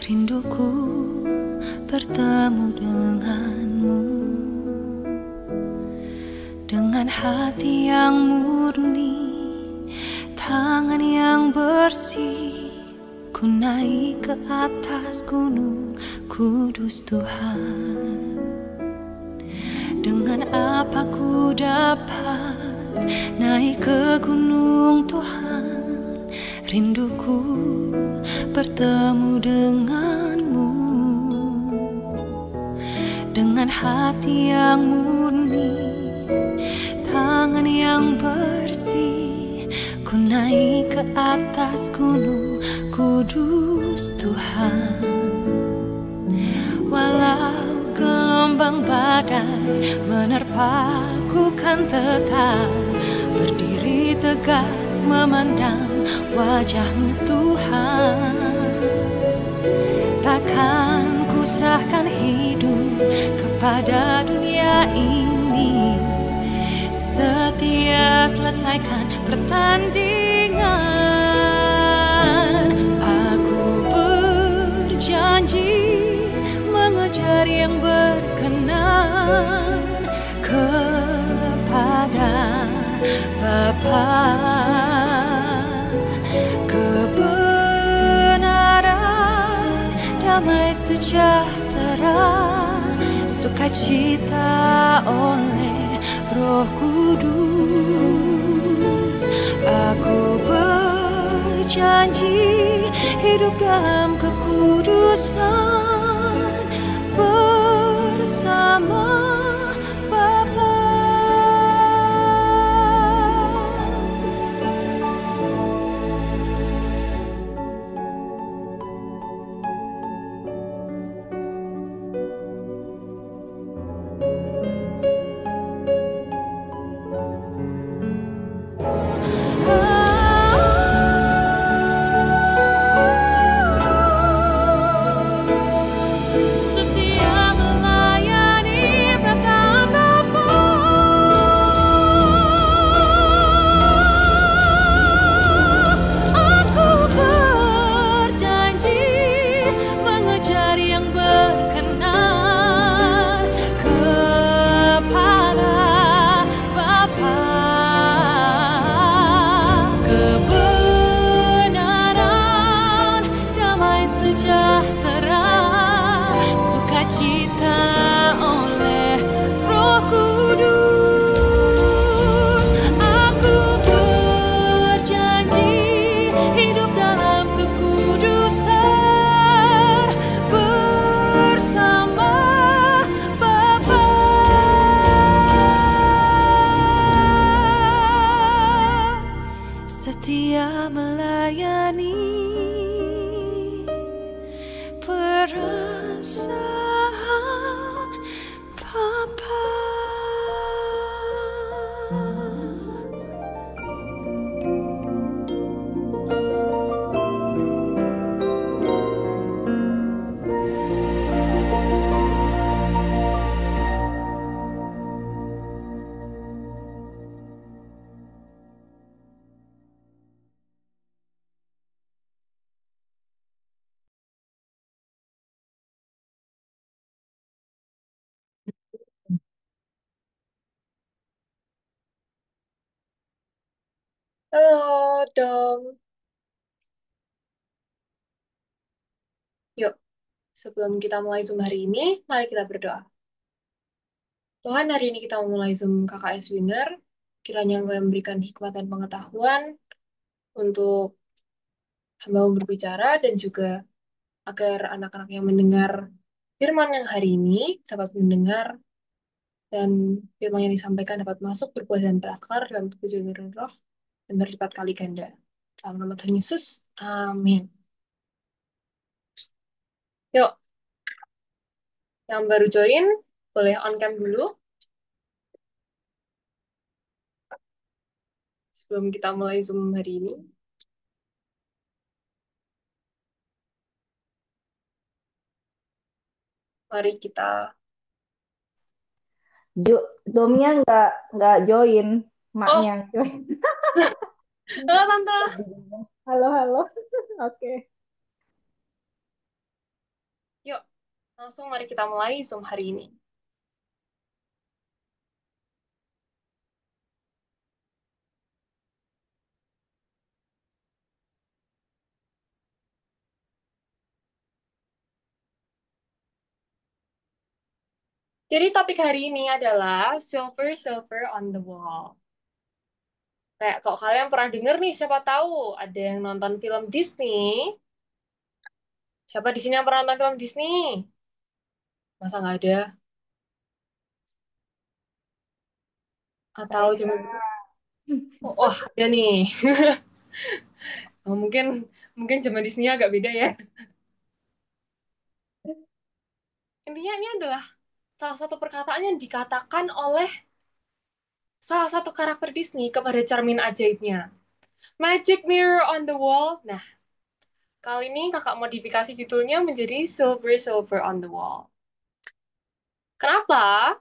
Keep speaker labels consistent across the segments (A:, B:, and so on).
A: Rinduku bertemu denganmu, dengan hati yang murni, tangan yang bersih. Ku naik ke atas gunung kudus Tuhan. Dengan apa ku dapat naik ke gunung Tuhan? Rinduku bertemu denganmu, dengan hati yang murni, tangan yang bersih. Ku naik ke atas gunung kudus Tuhan. Walau gelombang badai menerpaku, kan tetap berdiri tegak memandang wajah-Mu Tuhan. Takkan ku serahkan hidup kepada dunia ini, setia selesaikan pertandingan. Aku berjanji mengejar yang berkenan kepada Bapa. Kebenaran, damai sejahtera, sukacita oleh Roh Kudus. Aku berjanji hidup dalam kekudusan bersama Bapa. Setia melayani perasaan Bapa.
B: Halo, Dom. Yuk, sebelum kita mulai Zoom hari ini, mari kita berdoa. Tuhan, hari ini kita memulai Zoom KKS Winner. Kiranya Engkau yang memberikan hikmat dan pengetahuan untuk hamba berbicara, dan juga agar anak-anak yang mendengar firman yang hari ini dapat mendengar, dan firman yang disampaikan dapat masuk berbuah dan berakar dalam tubuh jiwa dan roh, dan berlipat kali ganda. Dalam nama Tuhan Yesus, amin. Yuk, yang baru join, boleh on cam dulu sebelum kita mulai Zoom hari ini. Mari kita...
C: Zoom-nya nggak join, maknya
B: Oh,
C: yang join.
B: halo Tante.
C: Halo, halo. Oke.
B: Yuk, langsung mari kita mulai Zoom hari ini. Jadi topik hari ini adalah Silver Silver on the Wall. Kayak kalau kalian pernah denger nih, siapa tahu ada yang nonton film Disney. Siapa di sini yang pernah nonton film Disney? Masa nggak ada? Atau
C: Saya
B: cuma oh, wah, ada nih. Oh, mungkin mungkin zaman Disney agak beda ya. Intinya ini adalah salah satu perkataan yang dikatakan oleh salah satu karakter Disney kepada cermin ajaibnya. Magic Mirror on the Wall. Nah, kali ini kakak modifikasi judulnya menjadi Silver Silver on the Wall. Kenapa?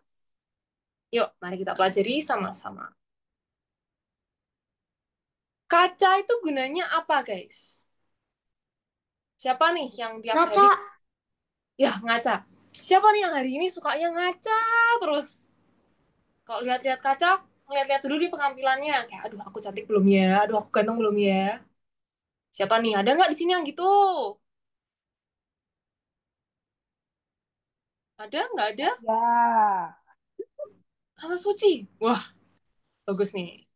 B: Yuk, mari kita pelajari sama-sama. Kaca itu gunanya apa, guys? Siapa nih yang tiap hari,
D: Ngaca,
B: ya ngaca? Siapa nih yang hari ini sukanya ngaca terus? Kalau lihat-lihat kaca, lihat-lihat dulu di penampilannya. Kayak, aduh aku cantik belum ya? Aduh aku ganteng belum ya? Siapa nih? Ada nggak di sini yang gitu? Ada nggak ada?
C: ya.
B: Tante Suci. Wah, bagus nih.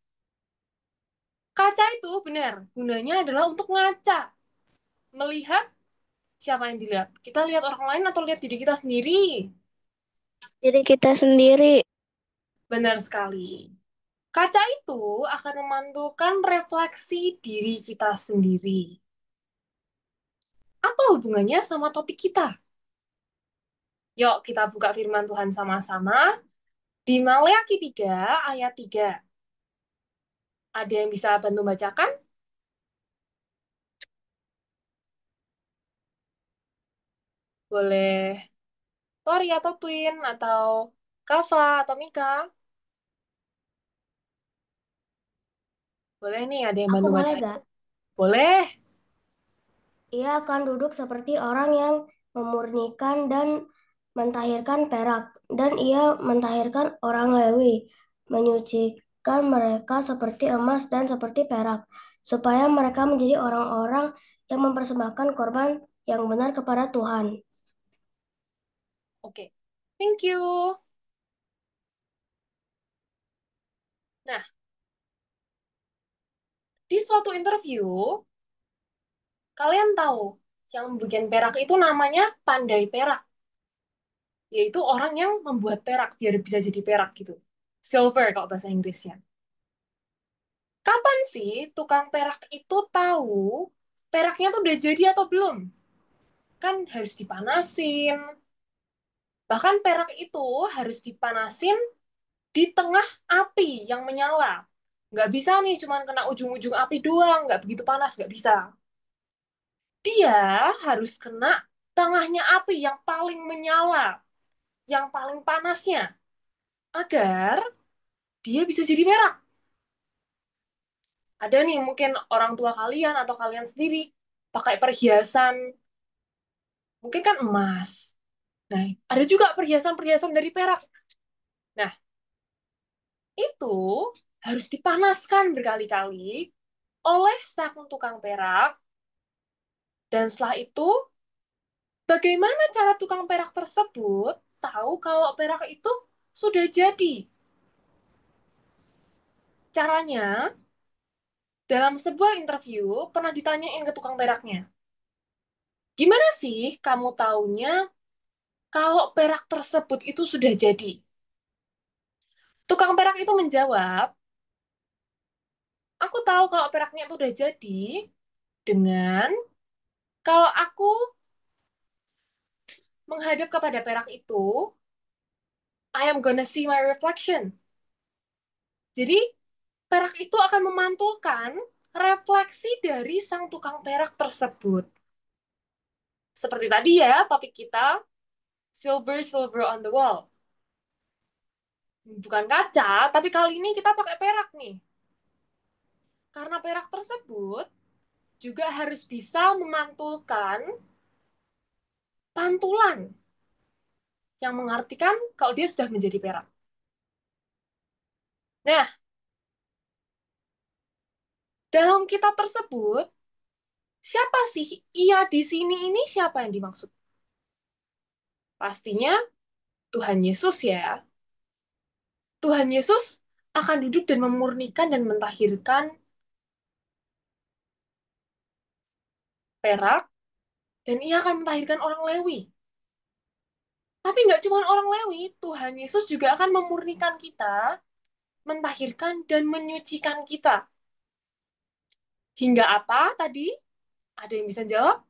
B: Kaca itu benar, gunanya adalah untuk ngaca. Melihat siapa yang dilihat. Kita lihat orang lain atau lihat diri kita sendiri?
D: diri kita sendiri.
B: Benar sekali. Kaca itu akan memantulkan refleksi diri kita sendiri. Apa hubungannya sama topik kita? Yuk, kita buka firman Tuhan sama-sama. Di Maleakhi 3 ayat 3. Ada yang bisa bantu bacakan? Boleh Tori atau Twin atau Kava atau Mika? Boleh nih, ada yang
D: Aku
B: bantu
D: boleh
B: bacain?
D: gak?
B: Boleh.
D: Ia akan duduk seperti orang yang memurnikan dan mentahirkan perak, dan ia mentahirkan orang Lewi, menyucikan mereka seperti emas dan seperti perak, supaya mereka menjadi orang-orang yang mempersembahkan korban yang benar kepada Tuhan.
B: Oke. Thank you. Nah, di suatu interview, kalian tahu yang bagian perak itu namanya pandai perak, yaitu orang yang membuat perak biar bisa jadi perak gitu. Silver kalau bahasa Inggrisnya. Kapan sih tukang perak itu tahu peraknya tuh udah jadi atau belum? Kan harus dipanasin. Bahkan perak itu harus dipanasin di tengah api yang menyala. Nggak bisa nih cuman kena ujung-ujung api doang, nggak begitu panas, nggak bisa. Dia harus kena tengahnya api yang paling menyala, yang paling panasnya, agar dia bisa jadi perak. Ada nih mungkin orang tua kalian atau kalian sendiri pakai perhiasan, mungkin kan emas. Nah, ada juga perhiasan-perhiasan dari perak. Nah, itu harus dipanaskan berkali-kali oleh sang tukang perak. Dan setelah itu, bagaimana cara tukang perak tersebut tahu kalau perak itu sudah jadi? Caranya, dalam sebuah interview, pernah ditanyain ke tukang peraknya, gimana sih kamu taunya kalau perak tersebut itu sudah jadi? Tukang perak itu menjawab, aku tahu kalau peraknya itu udah jadi dengan kalau aku menghadap kepada perak itu, I am gonna see my reflection. Jadi, perak itu akan memantulkan refleksi dari sang tukang perak tersebut. Seperti tadi ya, topik kita, silver, silver on the wall. Bukan kaca, tapi kali ini kita pakai perak nih. Karena perak tersebut juga harus bisa memantulkan pantulan yang mengartikan kalau dia sudah menjadi perak. Nah, dalam kitab tersebut, siapa sih ia di sini ini siapa yang dimaksud? Pastinya Tuhan Yesus ya. Tuhan Yesus akan duduk dan memurnikan dan mentahirkan perak, dan ia akan mentahirkan orang Lewi. Tapi nggak cuma orang Lewi, Tuhan Yesus juga akan memurnikan kita, mentahirkan dan menyucikan kita. Hingga apa tadi? Ada yang bisa jawab?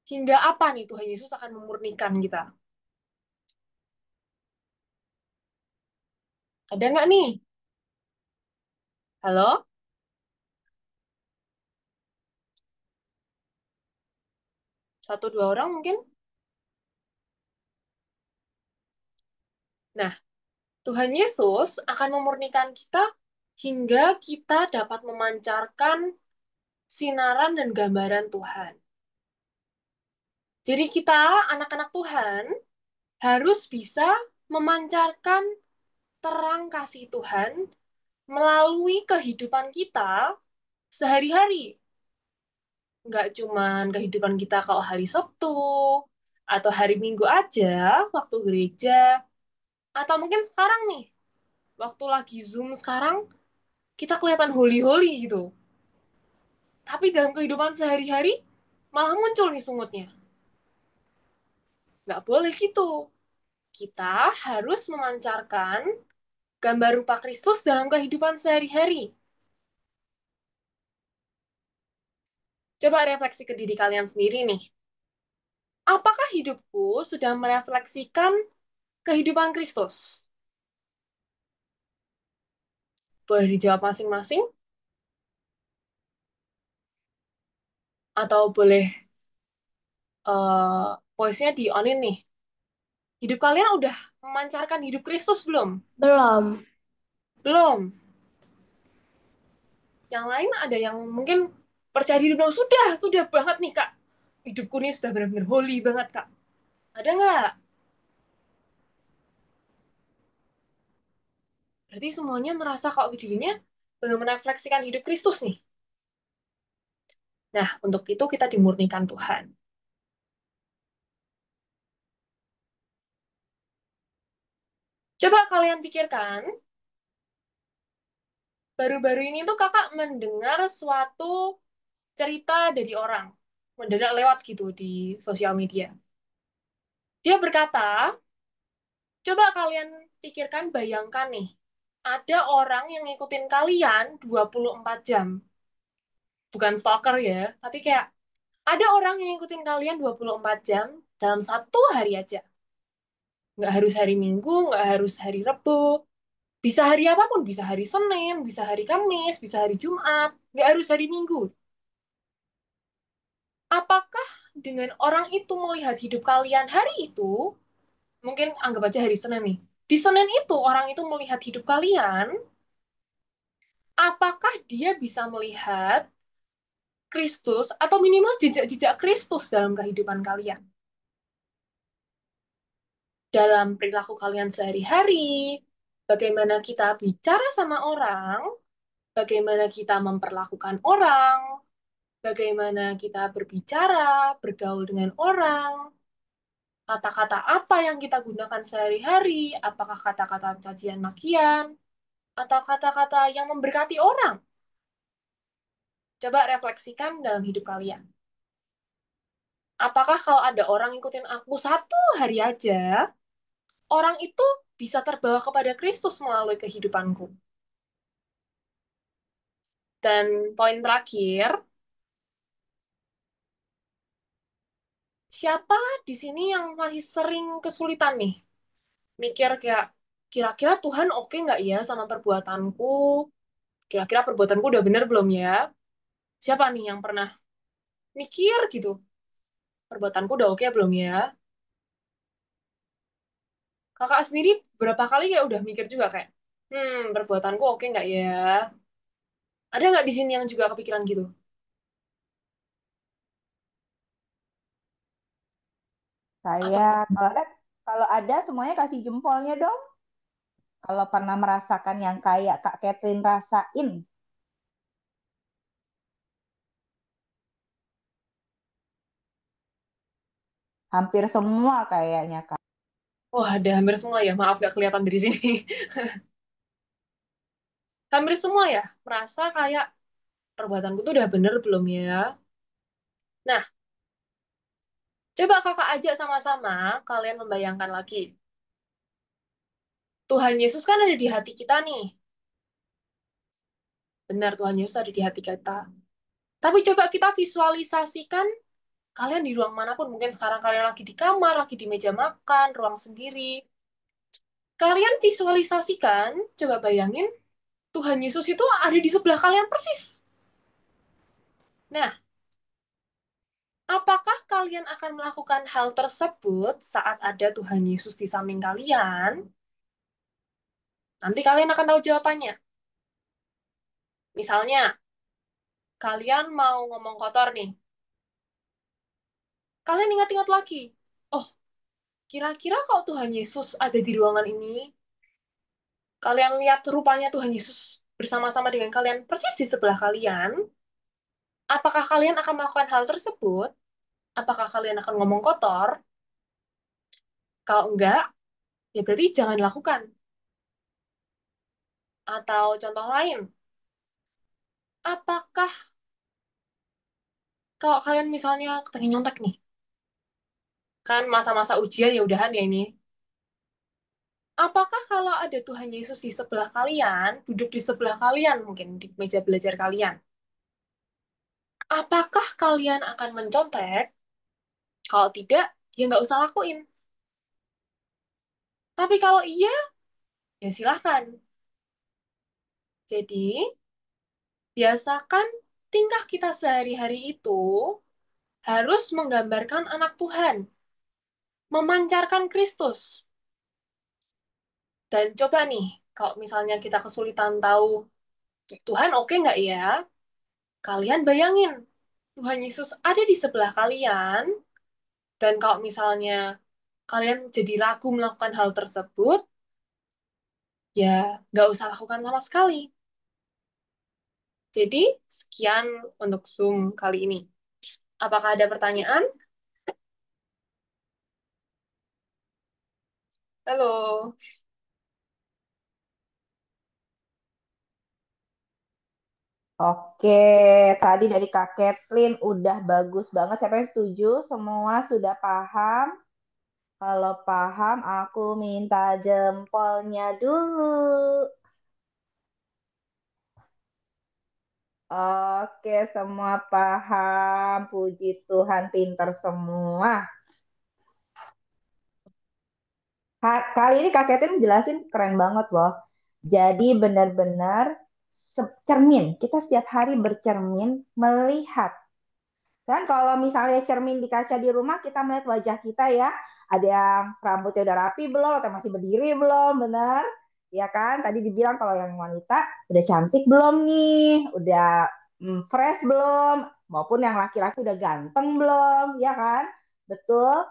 B: Hingga apa nih Tuhan Yesus akan memurnikan kita? Ada nggak nih? Halo? Satu dua orang mungkin? Nah, Tuhan Yesus akan memurnikan kita hingga kita dapat memancarkan sinaran dan gambaran Tuhan. Jadi kita, anak-anak Tuhan, harus bisa memancarkan terang kasih Tuhan melalui kehidupan kita sehari-hari. Nggak cuman kehidupan kita kalau hari Sabtu, atau hari Minggu aja, waktu gereja, atau mungkin sekarang nih, waktu lagi Zoom sekarang, kita kelihatan holy-holy gitu. Tapi dalam kehidupan sehari-hari, malah muncul nih sungutnya. Nggak boleh gitu. Kita harus memancarkan gambar rupa Kristus dalam kehidupan sehari-hari. Coba refleksi ke diri kalian sendiri nih. Apakah hidupku sudah merefleksikan kehidupan Kristus? Boleh dijawab masing-masing? Atau boleh voice-nya di-on-in nih. Hidup kalian udah memancarkan hidup Kristus belum?
D: Belum.
B: Belum. Yang lain ada yang mungkin percaya diri bilang, sudah banget nih Kak. Hidupku nih sudah benar-benar holy banget Kak. Ada nggak? Berarti semuanya merasa kalau dirinya belum merefleksikan hidup Kristus nih. Nah, untuk itu kita dimurnikan Tuhan. Coba kalian pikirkan, baru-baru ini tuh kakak mendengar suatu cerita dari orang. Mendadak lewat gitu di sosial media. Dia berkata, coba kalian pikirkan, bayangkan nih, ada orang yang ngikutin kalian 24 jam. Bukan stalker ya, tapi kayak ada orang yang ngikutin kalian 24 jam dalam satu hari aja. Nggak harus hari Minggu, nggak harus hari Rabu. Bisa hari apapun, bisa hari Senin, bisa hari Kamis, bisa hari Jumat. Nggak harus hari Minggu. Apakah dengan orang itu melihat hidup kalian hari itu, mungkin anggap aja hari Senin nih. Di Senin itu, orang itu melihat hidup kalian, apakah dia bisa melihat Kristus atau minimal jejak-jejak Kristus dalam kehidupan kalian? Dalam perilaku kalian sehari-hari, bagaimana kita bicara sama orang, bagaimana kita memperlakukan orang, bagaimana kita berbicara, bergaul dengan orang, kata-kata apa yang kita gunakan sehari-hari, apakah kata-kata cacian makian, atau kata-kata yang memberkati orang. Coba refleksikan dalam hidup kalian. Apakah kalau ada orang ngikutin aku satu hari aja, orang itu bisa terbawa kepada Kristus melalui kehidupanku? Dan poin terakhir, siapa di sini yang masih sering kesulitan nih? Mikir kayak, kira-kira Tuhan oke nggak ya sama perbuatanku? Kira-kira perbuatanku udah bener belum ya? Siapa nih yang pernah mikir gitu? Perbuatanku udah oke belum ya? Kakak sendiri berapa kali kayak udah mikir juga kayak, perbuatanku oke nggak ya? Ada nggak di sini yang juga kepikiran gitu?
C: Saya
B: Atau
C: kalau ada semuanya kasih jempolnya dong. Kalau pernah merasakan yang kayak Kak Catherine rasain. Hampir semua kayaknya Kak.
B: wah, ada hampir semua ya. Maaf gak kelihatan dari sini. Hampir semua ya. Merasa kayak perbuatanku tuh udah bener belum ya? Nah, coba kakak ajak sama-sama kalian membayangkan lagi. Tuhan Yesus kan ada di hati kita nih. Benar, Tuhan Yesus ada di hati kita. Tapi coba kita visualisasikan kalian di ruang manapun. Mungkin sekarang kalian lagi di kamar, lagi di meja makan, ruang sendiri. Kalian visualisasikan, coba bayangin, Tuhan Yesus itu ada di sebelah kalian persis. Nah, apakah kalian akan melakukan hal tersebut saat ada Tuhan Yesus di samping kalian? Nanti kalian akan tahu jawabannya. Misalnya, kalian mau ngomong kotor nih. Kalian ingat-ingat lagi. Oh, kira-kira kalau Tuhan Yesus ada di ruangan ini, kalian lihat rupanya Tuhan Yesus bersama-sama dengan kalian persis di sebelah kalian, apakah kalian akan melakukan hal tersebut? Apakah kalian akan ngomong kotor? Kalau enggak, ya berarti jangan lakukan. Atau contoh lain, apakah kalau kalian misalnya pengen nyontek nih, kan masa-masa ujian ya udahan ya ini. Apakah kalau ada Tuhan Yesus di sebelah kalian, duduk di sebelah kalian mungkin di meja belajar kalian, apakah kalian akan mencontek? Kalau tidak, ya nggak usah lakuin. Tapi kalau iya, ya silahkan. Jadi, biasakan tingkah kita sehari-hari itu harus menggambarkan anak Tuhan, memancarkan Kristus. Dan coba nih, kalau misalnya kita kesulitan tahu Tuhan oke nggak ya, kalian bayangin, Tuhan Yesus ada di sebelah kalian, dan kalau misalnya kalian jadi ragu melakukan hal tersebut, ya nggak usah lakukan sama sekali. Jadi, sekian untuk Zoom kali ini. Apakah ada pertanyaan? Halo.
C: Oke, tadi dari Kak Kathleen udah bagus banget. Siapa yang setuju? Semua sudah paham? Kalau paham, aku minta jempolnya dulu. Oke, semua paham. Puji Tuhan, pinter semua. Kali ini Kak Kathleen jelasin keren banget loh. Jadi benar-benar cermin. Kita setiap hari bercermin melihat. Kan kalau misalnya cermin di kaca di rumah, kita melihat wajah kita ya. Ada yang rambutnya udah rapi belum, atau masih berdiri belum, benar? Ya kan? Tadi dibilang kalau yang wanita udah cantik belum nih, udah fresh belum, maupun yang laki-laki udah ganteng belum, ya kan? Betul.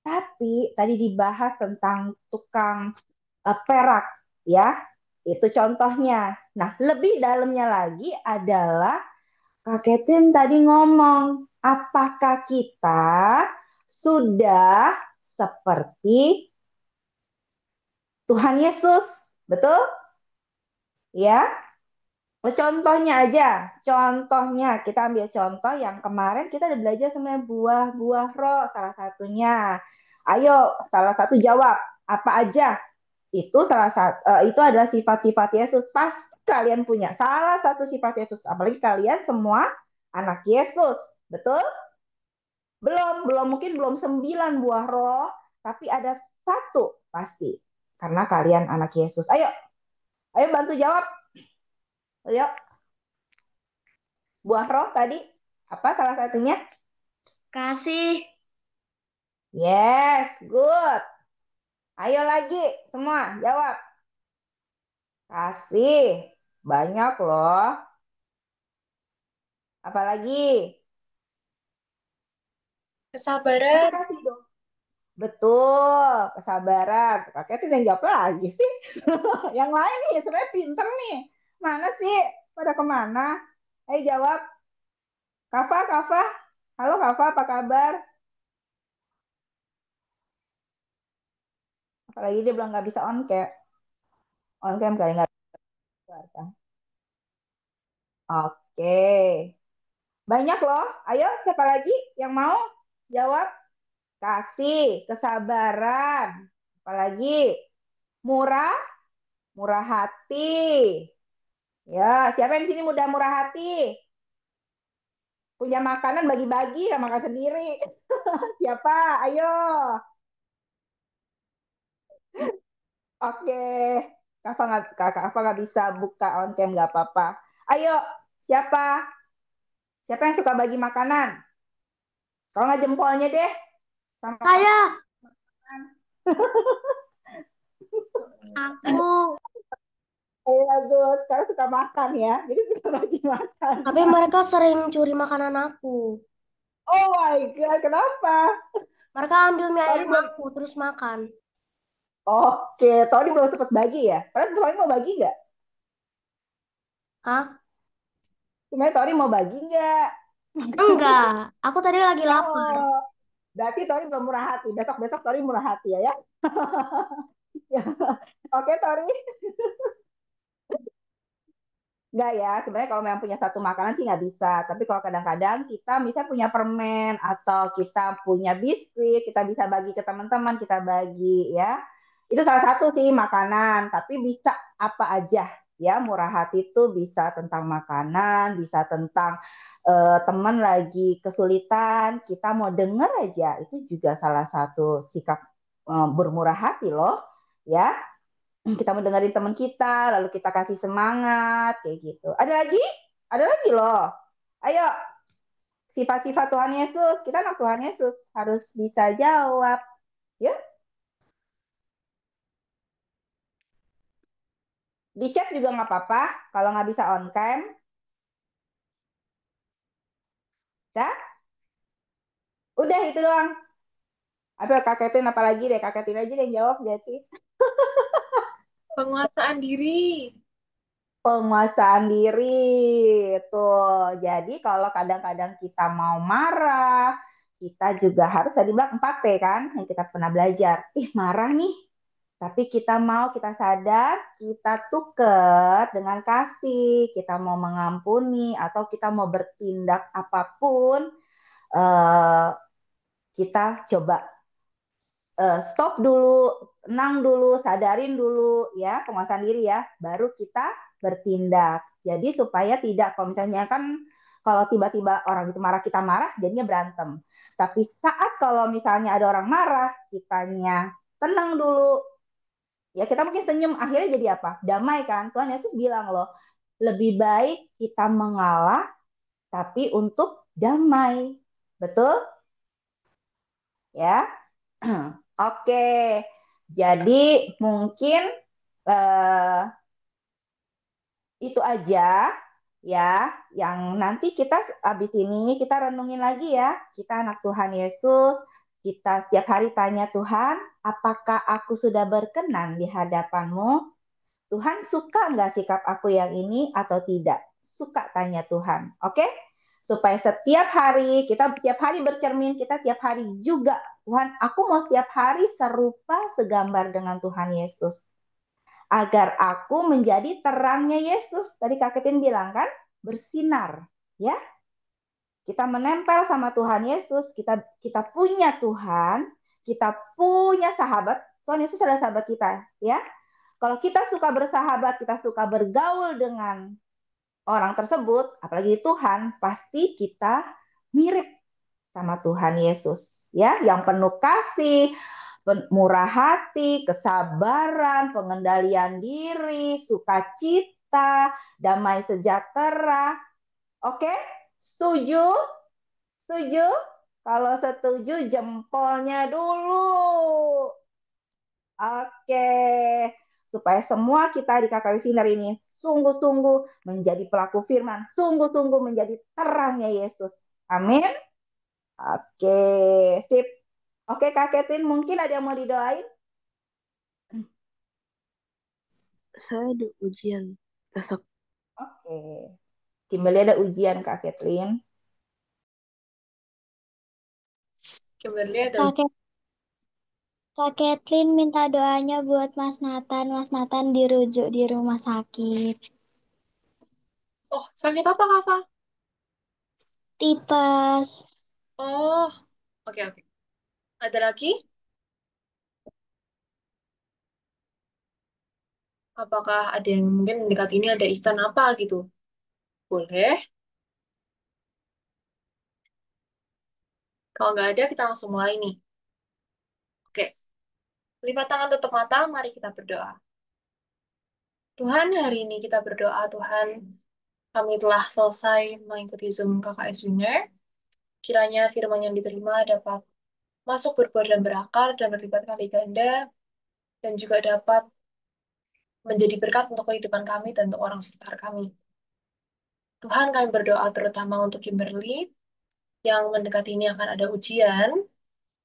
C: Tapi tadi dibahas tentang tukang perak, ya. Itu contohnya. Nah, lebih dalamnya lagi adalah Kak Ketin tadi ngomong, apakah kita sudah seperti Tuhan Yesus? Betul? Ya, contohnya aja. Contohnya, kita ambil contoh yang kemarin kita udah belajar sebenarnya buah-buah roh, salah satunya. Ayo, salah satu jawab. Apa aja? Itu itu adalah sifat-sifat Yesus. Pasti kalian punya salah satu sifat Yesus. Apalagi kalian semua anak Yesus. Betul? Belum mungkin belum 9 buah roh, tapi ada satu pasti. Karena kalian anak Yesus. Ayo bantu jawab. Ayo, buah roh tadi apa salah satunya?
D: Kasih.
C: Yes, good. Ayo lagi semua jawab. Kasih. Banyak loh. Apalagi?
B: Kesabaran.
C: Masa kasih dong? Betul, kesabaran. Kakek tuh yang jawab lagi sih. Yang lain nih sebenarnya pinter nih. Mana sih? Pada kemana? Ayo jawab. Kafa, Kafa. Halo Kafa, apa kabar? Apalagi dia belum nggak bisa on cam kali nggak bisa. Oke, banyak loh. Ayo, siapa lagi yang mau jawab? Kasih, kesabaran. Apalagi murah, murah hati. Ya, siapa yang di sini mudah murah hati? Punya makanan bagi-bagi, ya makan sendiri. Siapa? Ayo. Oke. Kakak bisa buka on cam nggak apa-apa. Ayo, siapa? Siapa yang suka bagi makanan? Kalau nggak jempolnya deh. Sama
D: Saya,
C: makan.
D: aku.
C: Ayo, bagus. Karena suka makan ya. Jadi suka bagi makan.
D: Tapi mereka sering curi makanan aku.
C: Oh my God, kenapa?
D: Mereka ambil mie
C: Tadi
D: ayam
C: belum.
D: aku terus makan.
C: Oke, tadi belum sempat bagi ya. Kalian Tony mau bagi nggak?
D: Hah?
C: Sebenarnya Tori mau bagi nggak?
D: Enggak, aku tadi lagi lapar.
C: Oh, berarti Tori belum murah hati. Besok-besok Tori murah hati ya, ya. Ya. Oke, Tori. Nggak ya, sebenarnya kalau memang punya satu makanan sih nggak bisa. Tapi kalau kadang-kadang kita misalnya punya permen atau kita punya biskuit, kita bisa bagi ke teman-teman, kita bagi ya. Itu salah satu sih makanan, tapi bisa apa aja ya. Murah hati itu bisa tentang makanan, bisa tentang teman lagi kesulitan, kita mau denger aja. Itu juga salah satu sikap bermurah hati loh, ya. Kita mendengarin teman kita, lalu kita kasih semangat, kayak gitu. Ada lagi? Ada lagi loh. Ayo, sifat-sifat Tuhan Yesus. Kita anak Tuhan Yesus harus bisa jawab. Ya, di chat juga nggak apa-apa. Kalau nggak bisa on cam, ya. Udah itu doang. Apa kaketin apalagi deh, kaketin aja deh yang jawab jadi.
B: Penguasaan diri.
C: Penguasaan diri. Tuh. Jadi kalau kadang-kadang kita mau marah, kita juga harus tadi bilang 4P kan, yang kita pernah belajar. Ih, marah nih. Tapi kita mau, kita sadar, kita tuker dengan kasih, kita mau mengampuni, atau kita mau bertindak apapun, eh, kita coba stop dulu, tenang dulu, sadarin dulu ya, penguasaan diri ya, baru kita bertindak. Jadi supaya tidak, kalau misalnya kan kalau tiba-tiba orang itu marah, kita marah, jadinya berantem. Tapi saat kalau misalnya ada orang marah, kitanya tenang dulu, ya kita mungkin senyum, akhirnya jadi apa? Damai kan? Tuhan Yesus bilang loh, lebih baik kita mengalah, tapi untuk damai. Betul? Ya. Oke, jadi mungkin eh, itu aja ya, yang nanti kita habis ini kita renungin lagi ya. Kita anak Tuhan Yesus, kita setiap hari tanya Tuhan, apakah aku sudah berkenan di hadapan-Mu? Tuhan suka nggak sikap aku yang ini atau tidak? Suka tanya Tuhan, oke? Supaya setiap hari, kita setiap hari bercermin, kita setiap hari juga, Tuhan, aku mau setiap hari serupa segambar dengan Tuhan Yesus. Agar aku menjadi terangnya Yesus. Tadi Kak Ketin bilang kan, bersinar. Ya, kita menempel sama Tuhan Yesus, kita punya Tuhan, kita punya sahabat. Tuhan Yesus adalah sahabat kita, ya. Kalau kita suka bersahabat, kita suka bergaul dengan orang tersebut, apalagi Tuhan, pasti kita mirip sama Tuhan Yesus, ya, yang penuh kasih, murah hati, kesabaran, pengendalian diri, sukacita, damai sejahtera. Oke? Setuju? Setuju? Kalau setuju jempolnya dulu. Oke, supaya semua kita di KKW Sinar ini sungguh-sungguh menjadi pelaku firman, sungguh-sungguh menjadi terangnya Yesus. Amin. Oke, sip. Oke, Kak Catherine, mungkin ada yang mau didoain?
E: Saya ada ujian besok.
C: Oke. Kimberly ada ujian, Kak Catherine.
B: Kimberly ada
F: Kak, Kak Kathleen minta doanya buat Mas Nathan. Mas Nathan dirujuk di rumah sakit.
B: Oh, sakit apa kakak?
F: Tipes.
B: Oh, oke oke. Ada lagi? Apakah ada yang mungkin dekat ini ada event apa gitu? Boleh. Kalau nggak ada, kita langsung mulai nih. Oke. Lipat tangan tutup mata, mari kita berdoa. Tuhan, hari ini kita berdoa, Tuhan, kami telah selesai mengikuti Zoom KKS Winner. Kiranya firman yang diterima dapat masuk berbuah dan berakar dan berlipat kali ganda, dan juga dapat menjadi berkat untuk kehidupan kami dan untuk orang sekitar kami. Tuhan, kami berdoa terutama untuk Kimberly, yang mendekati ini akan ada ujian.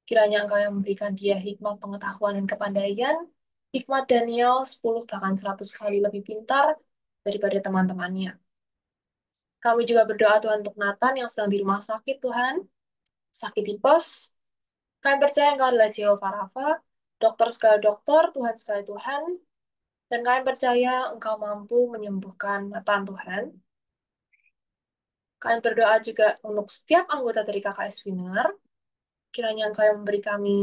B: Kiranya Engkau yang memberikan dia hikmat, pengetahuan, dan kepandaian, hikmat Daniel 10 bahkan 100 kali lebih pintar daripada teman-temannya. Kami juga berdoa Tuhan untuk Nathan yang sedang di rumah sakit, Tuhan, sakit tipes. Kami percaya Engkau adalah Jehovah Rafa, dokter segala dokter, Tuhan segala Tuhan, dan kami percaya Engkau mampu menyembuhkan Nathan, Tuhan. Kami berdoa juga untuk setiap anggota dari KKS Winner, kiranya Engkau yang memberi kami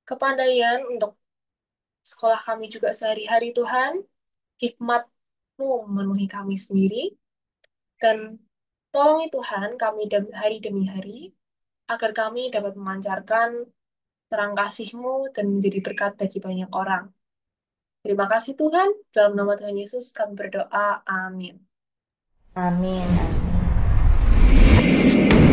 B: kepandaian untuk sekolah kami juga sehari-hari, Tuhan, hikmat-Mu memenuhi kami sendiri, dan tolongi Tuhan kami hari demi hari, agar kami dapat memancarkan terang kasih-Mu dan menjadi berkat bagi banyak orang. Terima kasih Tuhan, dalam nama Tuhan Yesus kami berdoa, amin.
C: Amin. Amin.